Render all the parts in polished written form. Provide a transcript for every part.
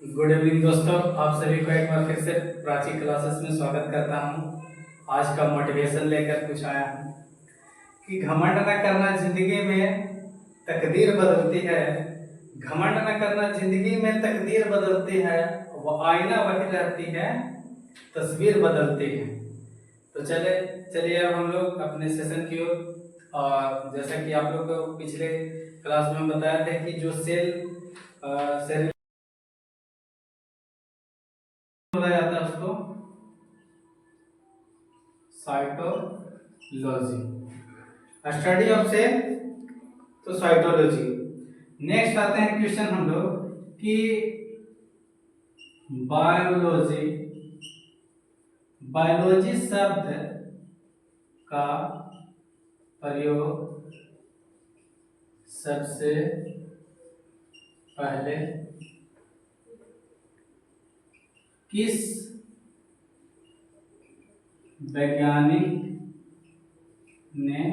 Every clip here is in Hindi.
गुड इवनिंग दोस्तों, आप सभी को एक बार फिर से प्राची क्लासेस में स्वागत करता हूँ। आज का मोटिवेशन लेकर कुछ आया हूँ कि घमंड न करना जिंदगी में तकदीर बदलती है। घमंड न करना जिंदगी में तकदीर बदलती है, वो आईना वही रहती है, तस्वीर बदलती है। तो चलिए अब हम लोग अपने सेशन की ओर। और जैसा कि आप लोग को पिछले क्लास में बताया था कि जो सेल बोला जाता है उसको साइटोलॉजी, स्टडी ऑफ सेल, तो साइटोलॉजी। नेक्स्ट आते हैं क्वेश्चन हम लोग कि बायोलॉजी। बायोलॉजी शब्द का प्रयोग सबसे पहले किस वैज्ञानिक ने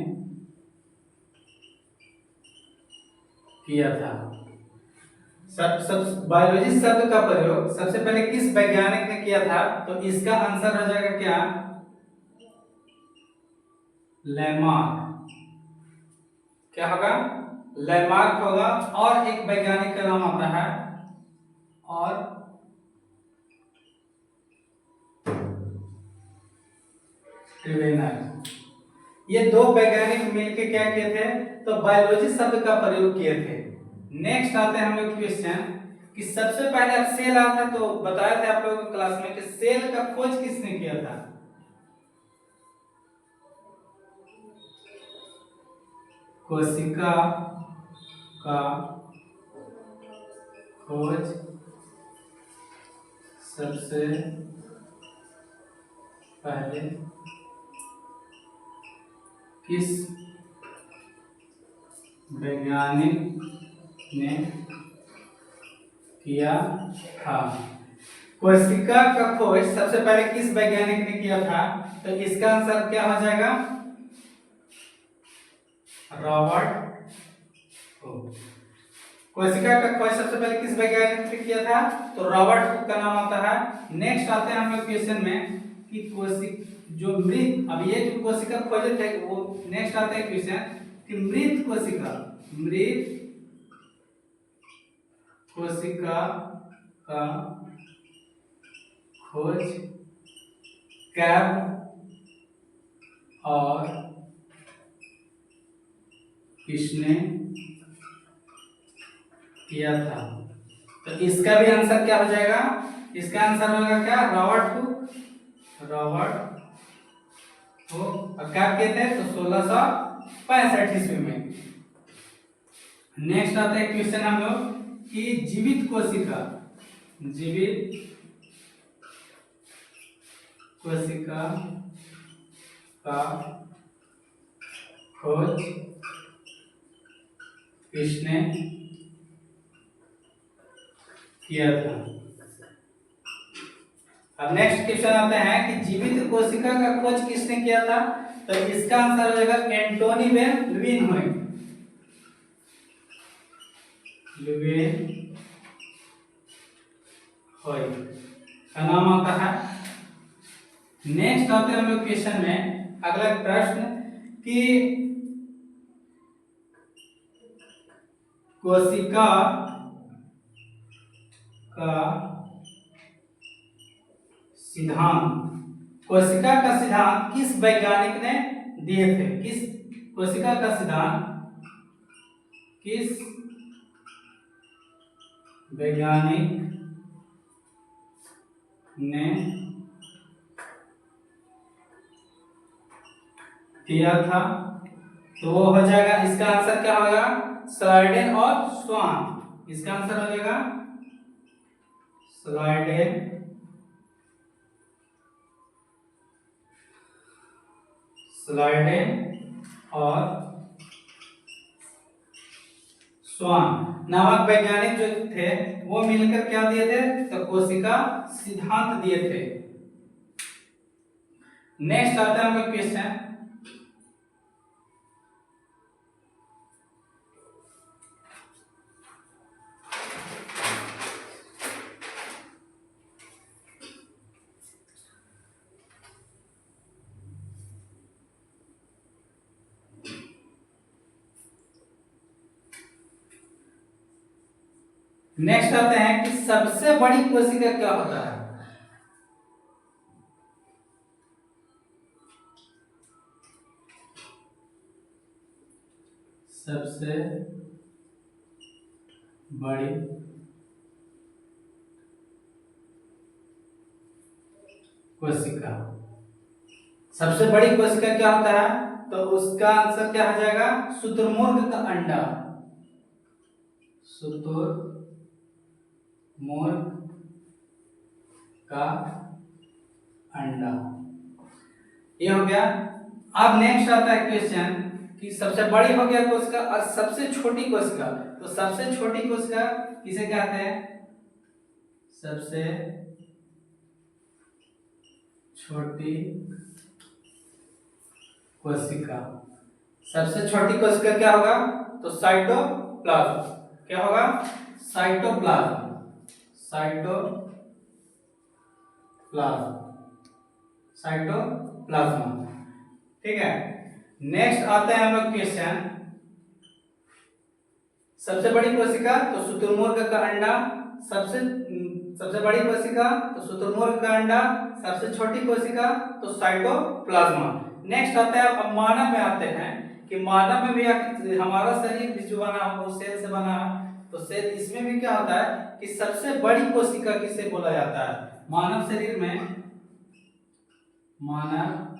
किया था? सब बायोलॉजी शब्द का प्रयोग सबसे पहले किस वैज्ञानिक ने किया था? तो इसका आंसर हो जाएगा क्या? लैमार्क। क्या होगा? लैमार्क होगा। और एक वैज्ञानिक का नाम आता है और ट्रेवेनर। ये दो वैज्ञानिक मिलकर क्या किए थे? तो बायोलॉजी शब्द का प्रयोग किए थे। नेक्स्ट आते हैं हम लोग क्वेश्चन कि सबसे पहले अब सेल आता है, तो बताया था आप लोगों को क्लास में कि सेल का खोज किसने किया था? कोशिका का खोज सबसे पहले किस वैज्ञानिक ने किया था? कोशिका का खोज सबसे पहले किस वैज्ञानिक ने किया था? तो इसका आंसर क्या हो जाएगा? Robert Hooke. कोशिका का खोज सबसे पहले किस वैज्ञानिक ने किया था? तो रॉबर्ट हुक का नाम आता है। नेक्स्ट आते हैं हम लोग क्वेश्चन में कि जो मृत, अब ये जो कोशिका खोजे थे वो नेक्स्ट आते हैं क्वेश्चन कि मृत कोशिका का खोज कब और किसने किया था? तो इसका भी आंसर क्या हो जाएगा? इसका आंसर होगा क्या? Robert Hooke. और कब किए थे? तो 1665 ईस्वी में। नेक्स्ट आता है क्वेश्चन हम लोग कि जीवित कोशिका का खोज किसने किया था? अब नेक्स्ट क्वेश्चन आते हैं कि जीवित कोशिका का खोज किसने किया था? तो इसका आंसर हो जाएगा एंटोनी वेन लुइनहोय का नाम आता है। नेक्स्ट आते हैं हम लोग क्वेश्चन में अगला प्रश्न कि कोशिका का सिद्धांत किस वैज्ञानिक ने दिए थे? कोशिका का सिद्धांत किस वैज्ञानिक ने दिया था? तो वो हो जाएगा, इसका आंसर क्या होगा? स्लाइडेन और स्वान। इसका आंसर हो जाएगा स्लाइडेन और स्वान नामक वैज्ञानिक जो थे वो मिलकर क्या दिए थे? तो कोशिका सिद्धांत दिए थे। नेक्स्ट आता है हम लोग क्वेश्चन नेक्स्ट आते हैं कि सबसे बड़ी कोशिका क्या होता है। सबसे बड़ी कोशिका, सबसे बड़ी कोशिका क्या होता है, तो उसका आंसर क्या हो जाएगा, शुतुरमुर्ग का अंडा। शुतुरमुर्ग का अंडा, ये हो गया। अब नेक्स्ट आता है क्वेश्चन कि सबसे बड़ी हो गया कोशिका और सबसे छोटी कोशिका, तो सबसे छोटी कोशिका किसे कहते हैं, सबसे छोटी कोशिका, सबसे छोटी कोशिका क्या होगा, तो साइटोप्लाज्म, क्या होगा, साइटोप्लाज्म, साइटोप्लाज्म, साइटोप्लाज्म, ठीक है। नेक्स्ट आते हैं हम लोग क्वेश्चन, सबसे बड़ी कोशिका तो शुतुरमुर्ग का अंडा, सबसे सबसे बड़ी कोशिका तो शुतुरमुर्ग का अंडा, सबसे छोटी कोशिका तो साइटोप्लाज्मा। नेक्स्ट आता है, अब मानव में आते हैं कि मानव में भी हमारा शरीर भी जो बना वो सेल से बना है, तो सेल इसमें भी क्या होता है कि सबसे बड़ी कोशिका किसे बोला जाता है, मानव शरीर में, मानव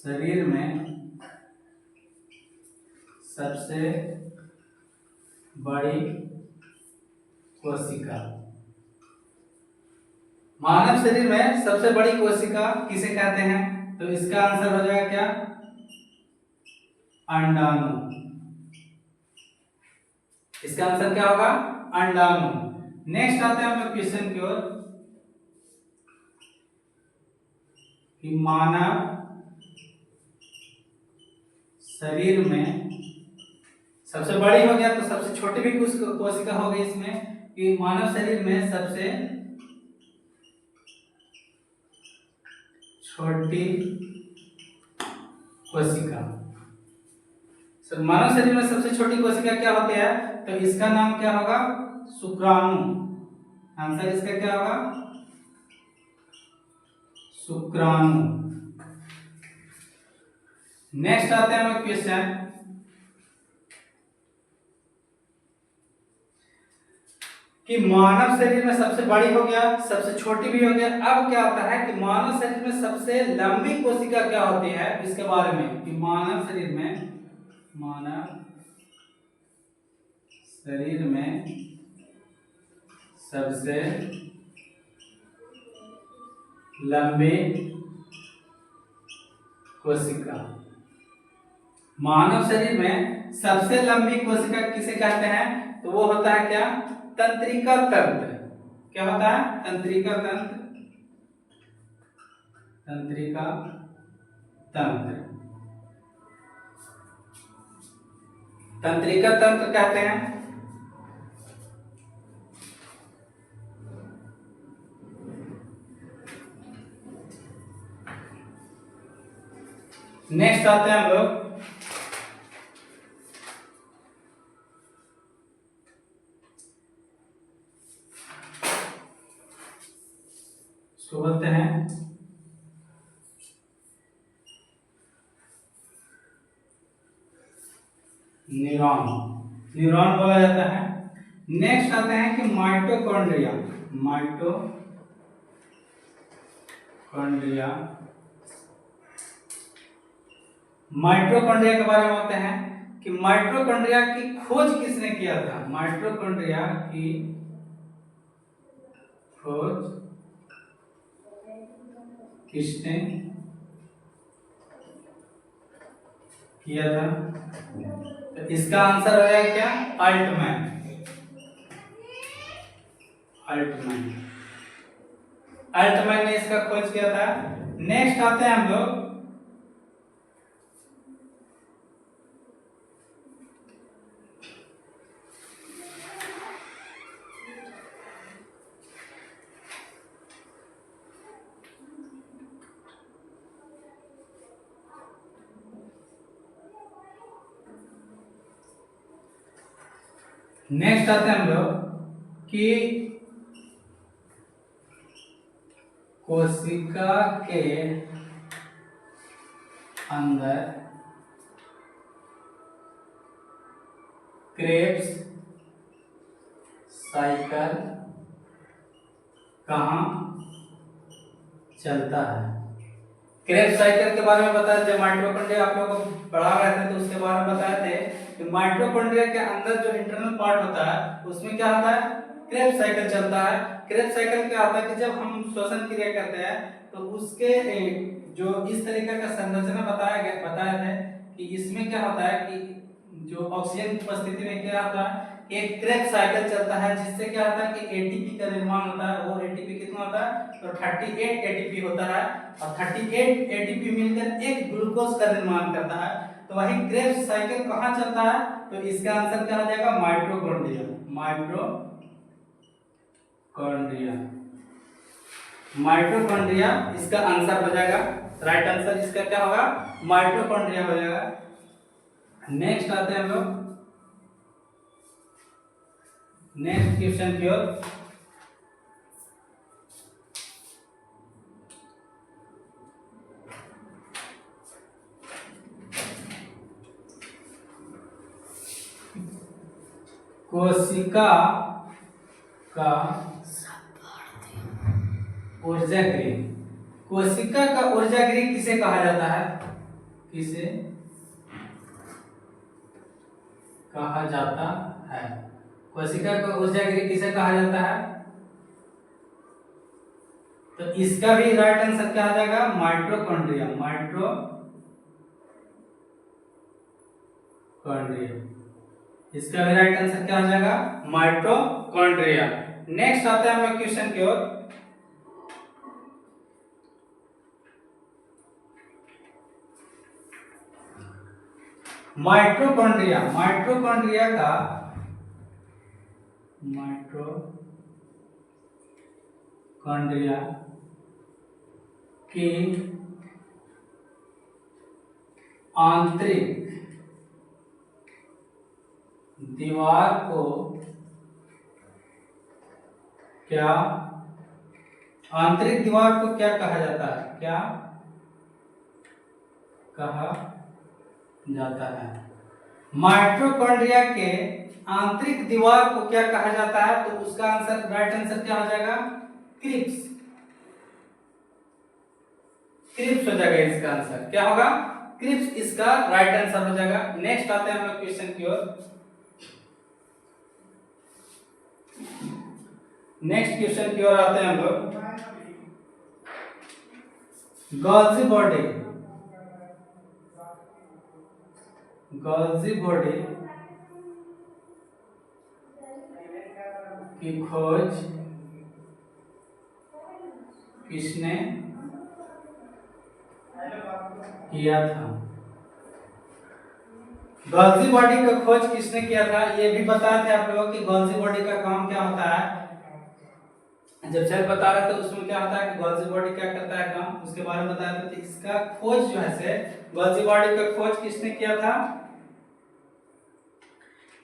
शरीर में सबसे बड़ी कोशिका, मानव शरीर में सबसे बड़ी कोशिका किसे कहते हैं, तो इसका आंसर हो जाएगा क्या, अंडाणु, इसका आंसर क्या होगा, अंडाणु। नेक्स्ट आते हैं हम लोग क्वेश्चन की ओर कि मानव शरीर में सबसे बड़ी हो गया तो सबसे छोटी भी कोशिका हो गई इसमें, कि मानव शरीर में सबसे छोटी कोशिका, मानव शरीर में सबसे छोटी कोशिका क्या होती है, तो इसका नाम क्या होगा, शुक्राणु, आंसर इसका क्या होगा, शुक्राणु। नेक्स्ट आते हैं हम लोग क्वेश्चन कि मानव शरीर में सबसे बड़ी हो गया, सबसे छोटी भी हो गया, अब क्या होता है कि मानव शरीर में सबसे लंबी कोशिका क्या होती है, इसके बारे में कि मानव शरीर में, मानव शरीर में सबसे लंबी कोशिका, मानव शरीर में सबसे लंबी कोशिका किसे कहते हैं, तो वो होता है क्या, तंत्रिका तंत्र, क्या होता है, तंत्रिका तंत्र, तंत्रिका तंत्र, तंत्रिका तंत्र कहते हैं। नेक्स्ट आते हैं हम लोग इसको बोलते हैं न्यूरॉन, न्यूरॉन बोला जाता है। नेक्स्ट आते हैं कि माइटोकॉन्ड्रिया, माइटोकॉन्ड्रिया, माइटोकॉन्ड्रिया के बारे में होते हैं कि माइटोकॉन्ड्रिया की खोज किसने किया था, माइटोकॉन्ड्रिया की खोज किसने किया था, तो इसका आंसर हो जाएगा क्या, अल्टमैन, अल्टमैन, अल्टमैन ने इसका खोज किया था। नेक्स्ट आते हैं हम लोग नेक्स्ट आते हैं हम लोग कि कोशिका के अंदर क्रेब्स साइकिल कहाँ चलता है। क्रेब्स साइकिल के बारे में बताया, जब माइटोकॉन्ड्रिया आप लोगों को पढ़ा रहे थे तो उसके बारे में बताए थे कि माइटोकॉन्ड्रिया के अंदर जो इंटरनल पार्ट होता है उसमें क्या होता है, क्रेब्स साइकिल चलता है। क्रेब्स साइकिल क्या होता है कि जब हम श्वसन क्रिया करते हैं तो उसके जो इस तरीके का संरचना बताया था कि इसमें क्या होता है कि जो ऑक्सीजन की उपस्थिति में क्या होता है, एक क्रेब्स साइकिल चलता है, जिससे क्या होता है कि एटीपी का निर्माण होता है। वो एटीपी कितना होता है, तो 38 एटीपी होता है और 38 एटीपी मिलकर एक ग्लूकोज का निर्माण करता है। तो वही क्रेब्स साइकिल कहाँ चलता है, तो इसका आंसर क्या हो जाएगा, माइटोकॉन्ड्रिया। माइटोकॉन्ड्रिया इसका आंसर हो जाएगा। राइट आंसर इसका क्या होगा, माइटोकॉन्ड्रिया हो जाएगा। नेक्स्ट आते हैं हम लोग नेक्स्ट क्वेश्चन की ओर। कोशिका का ऊर्जा गृह, कोशिका का ऊर्जा गृह किसे कहा जाता है, किसे कहा जाता है, कोशिका का ऊर्जा गृह किसे कहा जाता है, तो इसका भी राइट आंसर क्या आ जाएगा, माइटोकॉन्ड्रिया। इसका भी राइट आंसर क्या हो जाएगा, माइटोकॉन्ड्रिया। नेक्स्ट आते हैं हम क्वेश्चन की ओर। माइटोकॉन्ड्रिया की आंतरिक दीवार को क्या कहा जाता है, क्या कहा जाता है। माइटोकॉन्ड्रिया के आंतरिक दीवार को क्या कहा जाता है, तो उसका आंसर राइट आंसर क्या हो जाएगा, क्रिप्स हो जाएगा। इसका आंसर क्या होगा, क्रिप्स इसका राइट आंसर हो जाएगा। नेक्स्ट आते हैं हम लोग क्वेश्चन की ओर। नेक्स्ट क्वेश्चन की ओर आते हैं हम लोग। गोल्जी बॉडी की खोज किसने किया था, गोल्जी बॉडी का खोज किसने किया था, ये भी बताया था आप लोगों कि गोल्जी बॉडी का काम क्या होता है। जब सेल बता रहे थे उसमें क्या होता है कि गोल्जी बॉडी क्या करता है काम, उसके बारे में बताया था। तो इसका खोज जो है से गोल्जी बॉडी का खोज किसने किया था,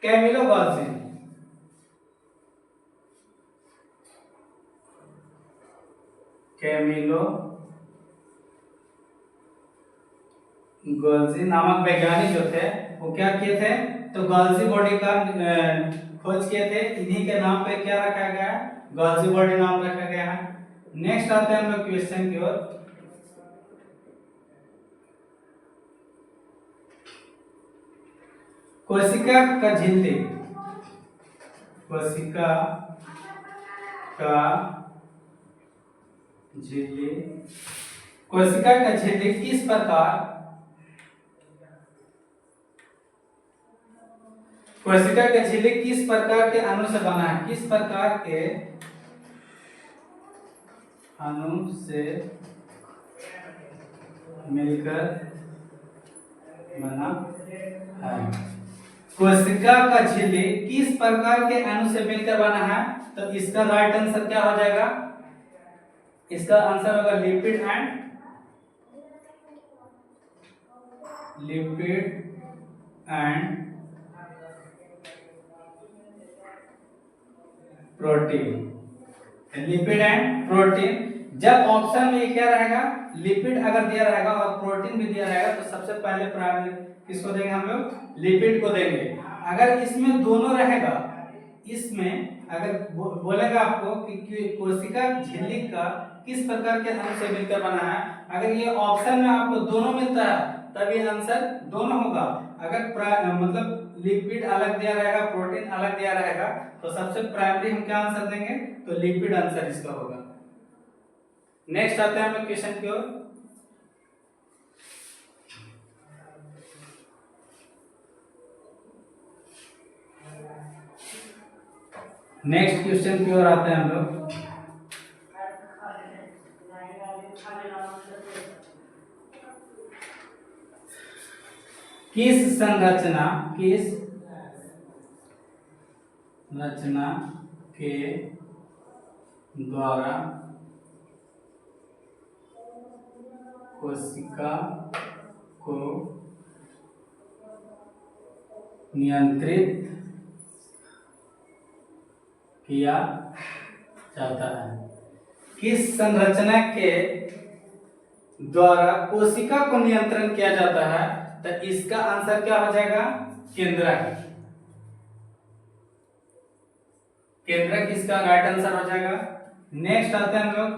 कैमिलो गोल्जी नामक वैज्ञानिक जो थे वो क्या किए थे, तो गोल्जी बॉडी का खोज किए थे। इन्हीं के नाम पे क्या रखा गया है, गोल्जी बॉडी नाम रखा गया है। नेक्स्ट आते हैं हम लोग क्वेश्चन की ओर। कोशिका का झिल्ली किस प्रकार के अणु से बना है, किस प्रकार के अणु से मिलकर बना है। कोशिका का झिल्ली किस प्रकार के अणु से मिलकर बना है, तो इसका राइट आंसर क्या हो जाएगा, इसका आंसर होगा lipid and protein. Lipid and protein. जब ऑप्शन में क्या रहेगा, लिपिड अगर दिया रहेगा और प्रोटीन भी दिया रहेगा तो सबसे पहले प्राइमरी किसको देंगे हम लोग, लिपिड को देंगे। अगर इसमें दोनों रहेगा, इसमें अगर बोलेगा आपको कि कोशिका झिल्ली का किस प्रकार के अणु से मिलकर बना है, अगर ये ऑप्शन में आपको दोनों मिलता है तब ये आंसर दोनों होगा। अगर मतलब लिपिड अलग दिया रहेगा, प्रोटीन अलग दिया रहेगा तो सबसे प्राइमरी हम क्या आंसर देंगे, तो लिपिड आंसर इसका होगा। नेक्स्ट आते हैं हम क्वेश्चन की ओर। नेक्स्ट क्वेश्चन की ओर आते हैं हम लोग। किस संरचना के द्वारा कोशिका को नियंत्रित किया जाता है? किस संरचना के द्वारा कोशिका को नियंत्रण किया जाता है? तो इसका आंसर क्या हो जाएगा, केंद्रक। केंद्रक इसका राइट आंसर हो जाएगा। नेक्स्ट आते हैं हम लोग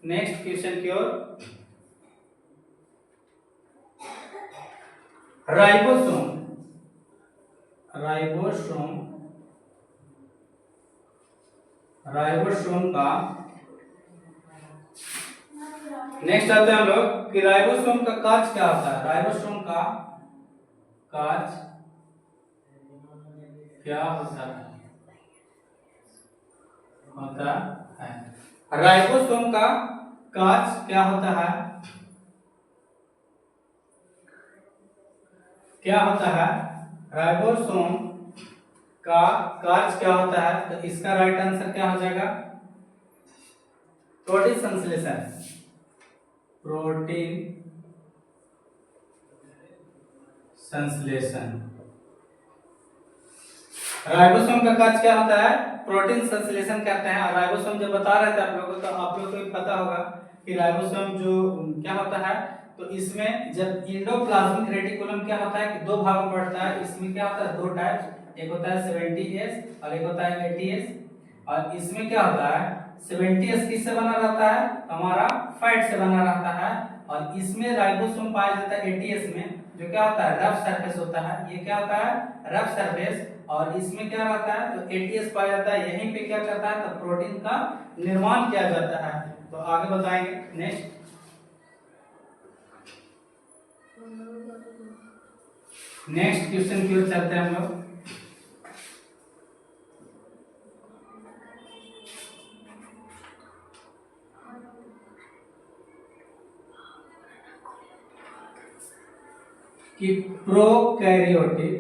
नेक्स्ट क्वेश्चन की ओर। राइबोसोम का नेक्स्ट आते हैं हम लोग कि राइबोसोम का कार्य क्या होता है? राइबोसोम का कार्य क्या होता है? राइबोसोम का कार्य क्या होता है? राइबोसोम का कार्य क्या होता है? तो इसका राइट आंसर क्या हो जाएगा, प्रोटीन संश्लेषण। राइबोसोम का कार्य क्या होता है? प्रोटीन संश्लेषण करते हैं। और राइबोसोम जब बता रहे थे आप लोगों को, तो आप लोगों को भी पता होगा कि राइबोसोम जो क्या होता है, तो इसमें जब इंडोप्लाज्मिक रेटिकुलम क्या होता है कि दो भागों में बढ़ता है। इसमें क्या होता है, दो टाइप, एक होता है 70S और एक होता है 80S। और इसमें क्या होता है, 70S किससे बना रहता है, हमारा फैट से बना रहता है। और इसमें राइबोसोम पाया जाता है 80S में, जो क्या होता है, रफ सरफेस होता है। ये क्या होता है, रफ सरफेस। और इसमें क्या रहता है, तो 80S पाया जाता है। यहीं पे क्या करता है, तो प्रोटीन का निर्माण किया जाता है। तो आगे बताएंगे। नेक्स्ट क्वेश्चन की ओर चलते हैं हम लोग। कि प्रोकैरियोटिक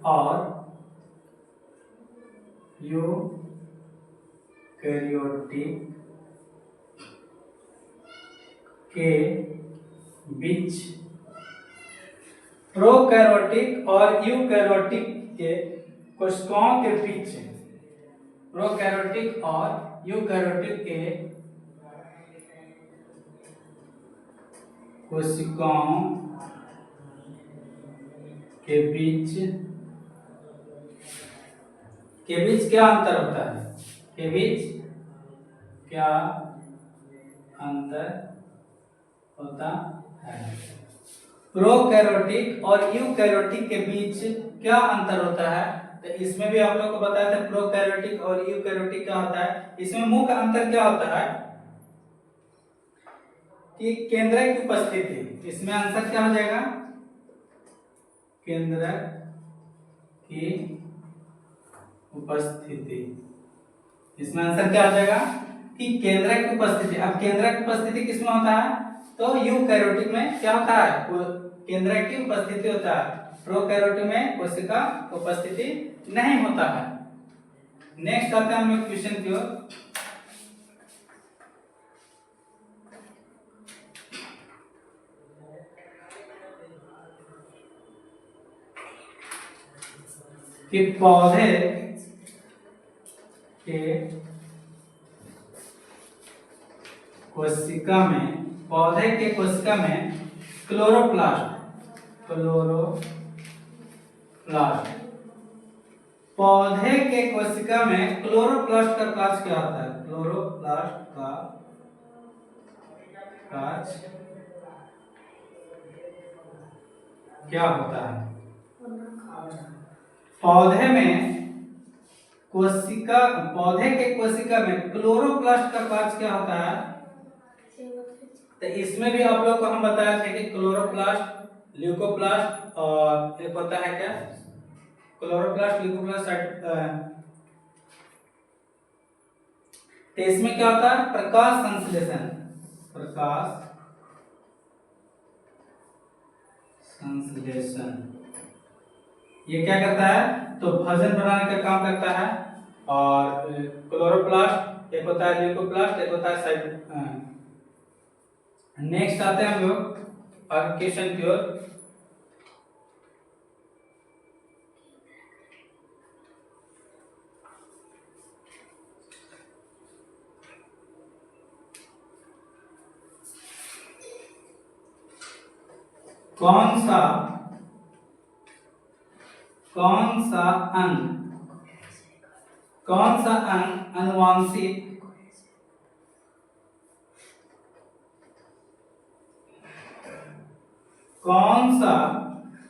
और यूकैरियोटिक के बीच, प्रोकैरियोटिक और यूकैरियोटिक के कोशिकाओं के बीच, प्रोकैरियोटिक और यूकैरियोटिक के कोशिकाओं के बीच क्या अंतर होता है? के बीच क्या अंतर होता है? प्रोकैरियोटिक और यूकैरियोटिक के बीच क्या अंतर होता है? तो इसमें भी आप लोग को बताया था प्रोकैरियोटिक और यूकैरियोटिक क्या होता है। इसमें मुख्य अंतर क्या होता है कि केंद्रक की उपस्थिति। इसमें आंसर क्या हो जाएगा, केंद्रक की उपस्थिति। इसमें आंसर क्या हो जाएगा कि केंद्रक की उपस्थिति। अब केंद्रक की उपस्थिति किसमें होता है, तो यूकैरियोटिक में क्या होता है, केंद्रक की उपस्थिति होता है। प्रोकैरियोटिक में कोशिका उपस्थिति नहीं होता है। नेक्स्ट आते हैं हम लोग क्वेश्चन की ओर। कि पौधे के कोशिका में क्लोरोप्लास्ट पौधे के कोशिका में क्लोरोप्लास्ट का कार्य क्या होता है? क्लोरोप्लास्ट का कार्य क्या होता है? पौधे के कोशिका में क्लोरोप्लास्ट का कार्य क्या होता है? तो इसमें भी आप लोग को हम बताए थे कि क्लोरोप्लास्ट, ल्यूकोप्लास्ट और एक होता है क्या? Chloroplast, leucoplast. तो इसमें क्या होता है? प्रकाश संश्लेषण ये क्या करता है? तो भोजन बनाने का काम करता है। और क्लोरोप्लास्ट एक होता है, ल्यूकोप्लास्ट एक होता है साइट। नेक्स्ट आते हैं हम लोग आगे क्वेश्चन की ओर। कौन सा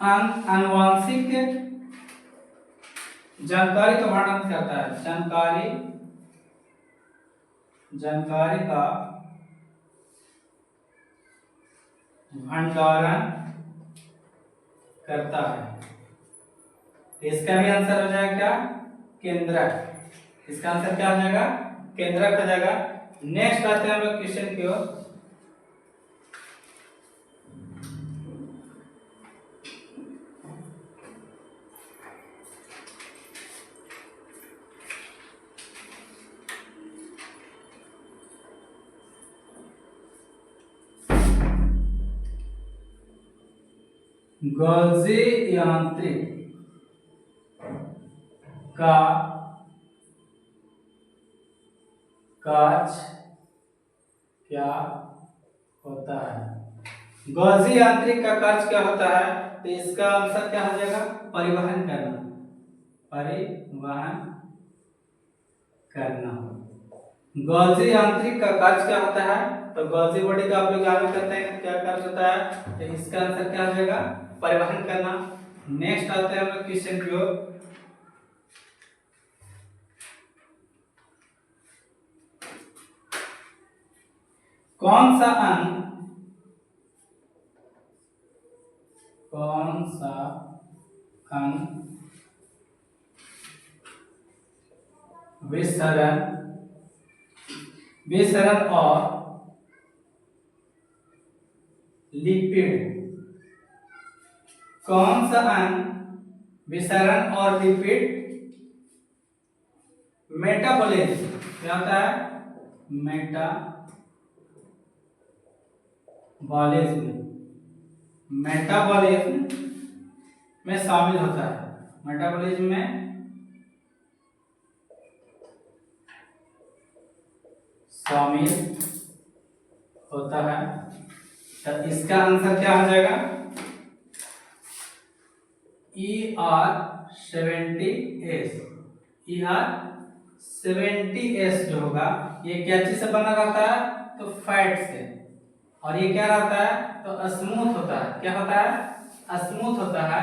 अंग आनुवांशिक जानकारी का वर्णन करता है? जानकारी का भंडारण करता है। इसका भी आंसर हो जाएगा क्या? केंद्रक। इसका आंसर क्या हो जाएगा? केंद्रक हो जाएगा। नेक्स्ट आते हैं हम लोग क्वेश्चन की ओर। गॉल्जी यांत्रिक का कार्य क्या होता है? गॉल्जी यांत्रिक का कार्य क्या होता है? तो इसका आंसर क्या हो जाएगा? परिवहन करना। गॉल्जी यांत्रिक का कार्य क्या होता है? तो गॉल्जी बॉडी का आप लोग आगे करते हैं क्या कार्य होता है? तो इसका आंसर क्या हो जाएगा? परिवहन करना। नेक्स्ट आते हैं हम लोग क्वेश्चन की ओर। कौन सा अंग विसरण और लिपिड कौन सा अंग विसरण और लिपिड मेटाबॉलिज्म क्या होता है? मेटाबॉलिज्म में शामिल होता है। मेटाबॉलिज्म में शामिल होता है। तो इसका आंसर क्या हो जाएगा? ER70S जो होगा ये क्या चीज से बना रहता है? तो फैट से। और ये क्या रहता है? तो स्मूथ होता है। क्या होता है? स्मूथ होता है।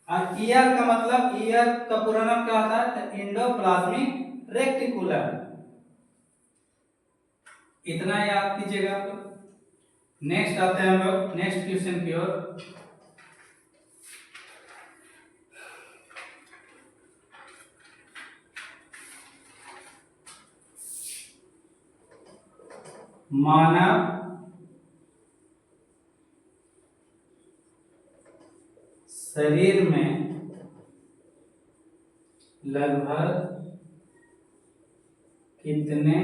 और ईयर का मतलब, ईयर का पूरा नाम क्या होता है? तो एंडोप्लाज्मिक रेक्टिकुलम। इतना याद कीजिएगा आप लोग। नेक्स्ट आते हैं हम लोग नेक्स्ट क्वेश्चन की ओर। मानव शरीर में लगभग कितने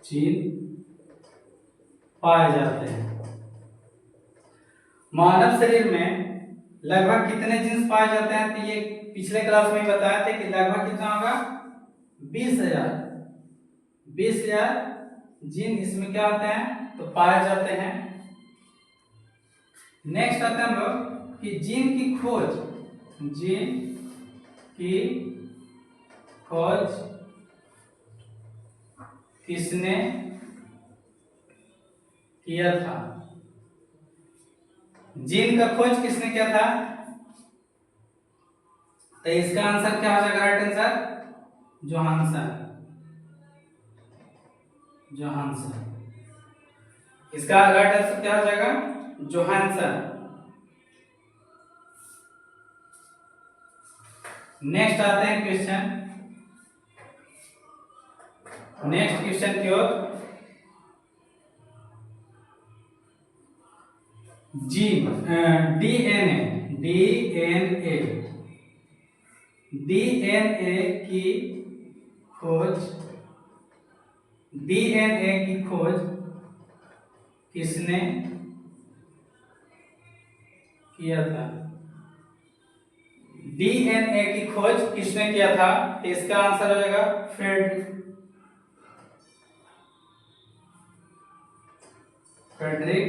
जीन पाए जाते हैं? मानव शरीर में लगभग कितने जीन्स पाए जाते हैं? तो ये पिछले क्लास में बताया था कि लगभग कितना होगा? 20,000 जीन इसमें क्या होते हैं तो पाए जाते हैं। नेक्स्ट आता है हम लोग कि जीन की खोज किसने किया था? जीन का खोज किसने किया था? तो इसका आंसर क्या हो जाएगा? Right answer Johansson. इसका राइट आंसर क्या हो जाएगा? जोहानसन। नेक्स्ट आते हैं क्वेश्चन की ओर। डीएनए की खोज किसने किया था? डीएनए की खोज किसने किया था? इसका आंसर हो जाएगा फ्रेडरिक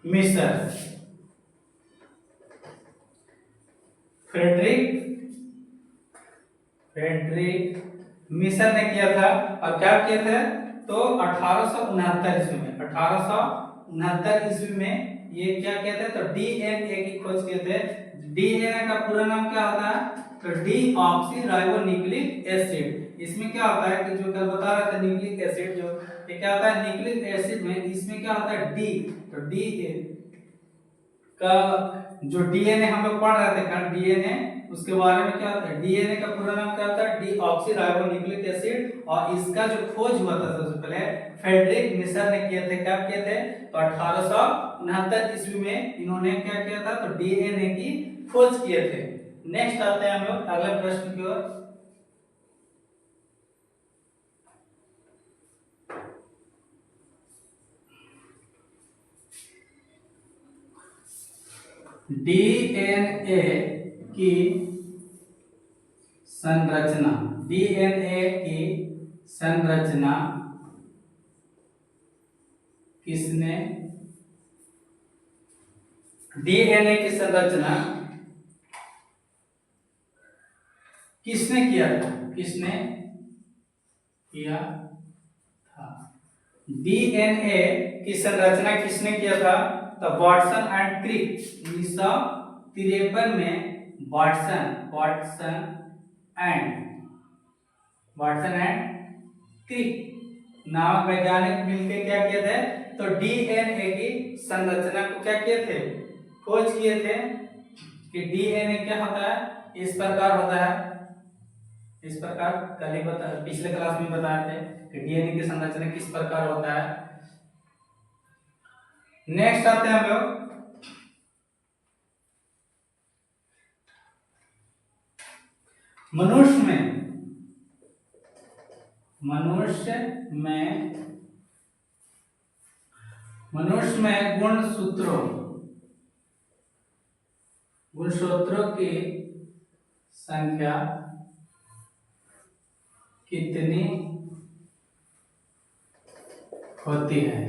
मिशर। फ्रेडरिक मिशर ने किया था। और क्या किए थे? तो 1869 ईस्वी में 1869 ईस्वी में ये क्या किए थे? तो डीएनए की खोज किए थे। डीएनए का पूरा नाम क्या होता है? तो डीऑक्सीराइबोन्यूक्लिक एसिड। इसमें क्या होता है कि जो कल बता रहा था न्यूक्लिक एसिड, जो ये क्या होता है न्यूक्लिक एसिड में, इसमें क्या होता है? डी। तो डी का जो डीएनए हम लोग पढ़ रहे थे डीएनए, उसके बारे में क्या होता है? डीएनए का पूरा नाम क्या होता है? Deoxyribonucleic acid. और इसका जो खोज हुआ था सबसे पहले फ्रेडरिक मिशर ने किए थे। कब किए थे? तो 1869 ईस्वी में इन्होंने क्या किया था? तो डीएनए की खोज किए थे। नेक्स्ट आते हैं हम लोग अगले प्रश्न की ओर। डीएनए की संरचना किसने किया था? डीएनए की संरचना किसने किया था? तो वाटसन एंड क्रिक 1953 में वाटसन एंड क्रिक नामक वैज्ञानिक मिलकर क्या किए थे? तो डीएनए की संरचना को क्या किए थे? खोज किए थे कि डीएनए क्या होता है? इस प्रकार होता है। इस प्रकार कल ही पिछले क्लास में बताए थे कि डीएनए की संरचना किस प्रकार होता है। नेक्स्ट आते हैं हम लोग मनुष्य में गुणसूत्रों की संख्या कितनी होती है?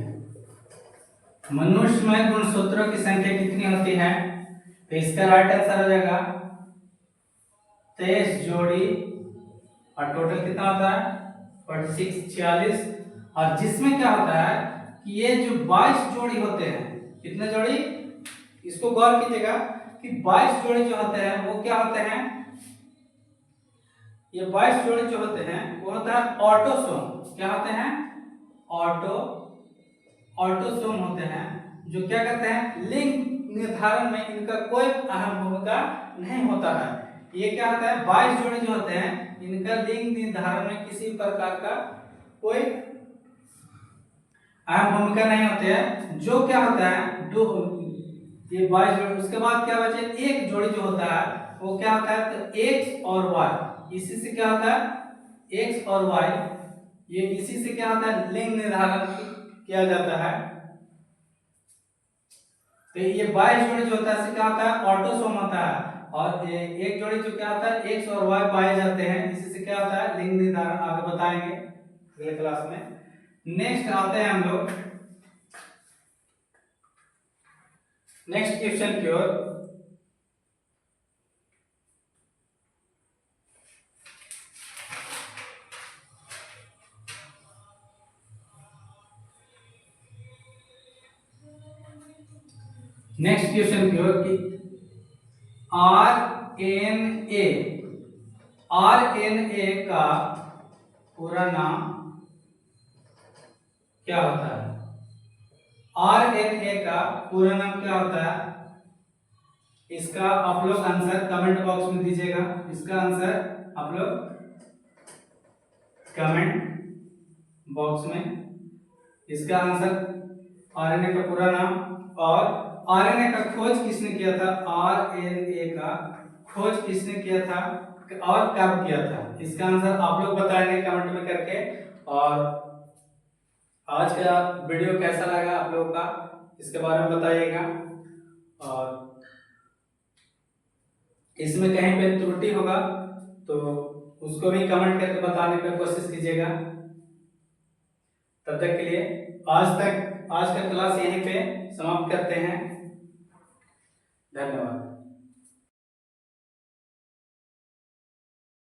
मनुष्य में गुणसूत्रों की संख्या कितनी होती है? तो इसका राइट आंसर हो जाएगा 23 जोड़ी। और टोटल कितना होता है? 46। और जिसमें क्या होता है कि ये जो 22 जोड़ी होते हैं, कितने जोड़ी? इसको गौर कीजिएगा कि 22 जोड़ी जो होते हैं वो क्या होते हैं? ये 22 जोड़ी जो होते हैं वो होता है ऑटोसोम। क्या होते हैं? ऑटोसोम होते हैं, जो क्या करते हैं? लिंग निर्धारण में इनका कोई अहम भूमिका नहीं होता है। ये क्या होता है? 22 जोड़ी जो होते हैं इनका लिंग निर्धारण में किसी प्रकार का कोई अहम भूमिका नहीं होती है। जो क्या होता है? ये 22 जोड़ी, उसके बाद क्या बचे? एक जोड़ी जो होता है वो क्या होता है? तो एक्स और वाई। इसी से क्या होता है? एक्स और वाई, ये इसी से क्या होता है? लिंग निर्धारण किया जाता है। तो ये 22 जोड़ी जो होता है इससे क्या होता है, ऑटोसोम होता है। और एक जोड़ी जो क्या होता है, एक्स और वाई पाए जाते हैं, इसी से क्या होता है, लिंग निर्धारण आगे बताएंगे अगले क्लास में। नेक्स्ट आते हैं हम लोग नेक्स्ट क्वेश्चन की ओर। नेक्स्ट क्वेश्चन की ओर कि आरएनए का पूरा नाम क्या होता है? आरएनए का पूरा नाम क्या होता है? इसका आप लोग आंसर कमेंट बॉक्स में दीजिएगा। इसका आंसर आप लोग कमेंट बॉक्स में इसका आंसर आरएनए का पूरा नाम और आरएनए का खोज किसने किया था, आरएनए का खोज किसने किया था और कब किया था, इसका आंसर आप लोग बताएंगे कमेंट में करके। और आज का वीडियो कैसा लगा आप लोगों का, इसके बारे में बताइएगा। और इसमें कहीं पे त्रुटि होगा तो उसको भी कमेंट करके बताने की कोशिश कीजिएगा। तब तक के लिए आज का क्लास यहीं पे समाप्त करते हैं। धन्यवाद।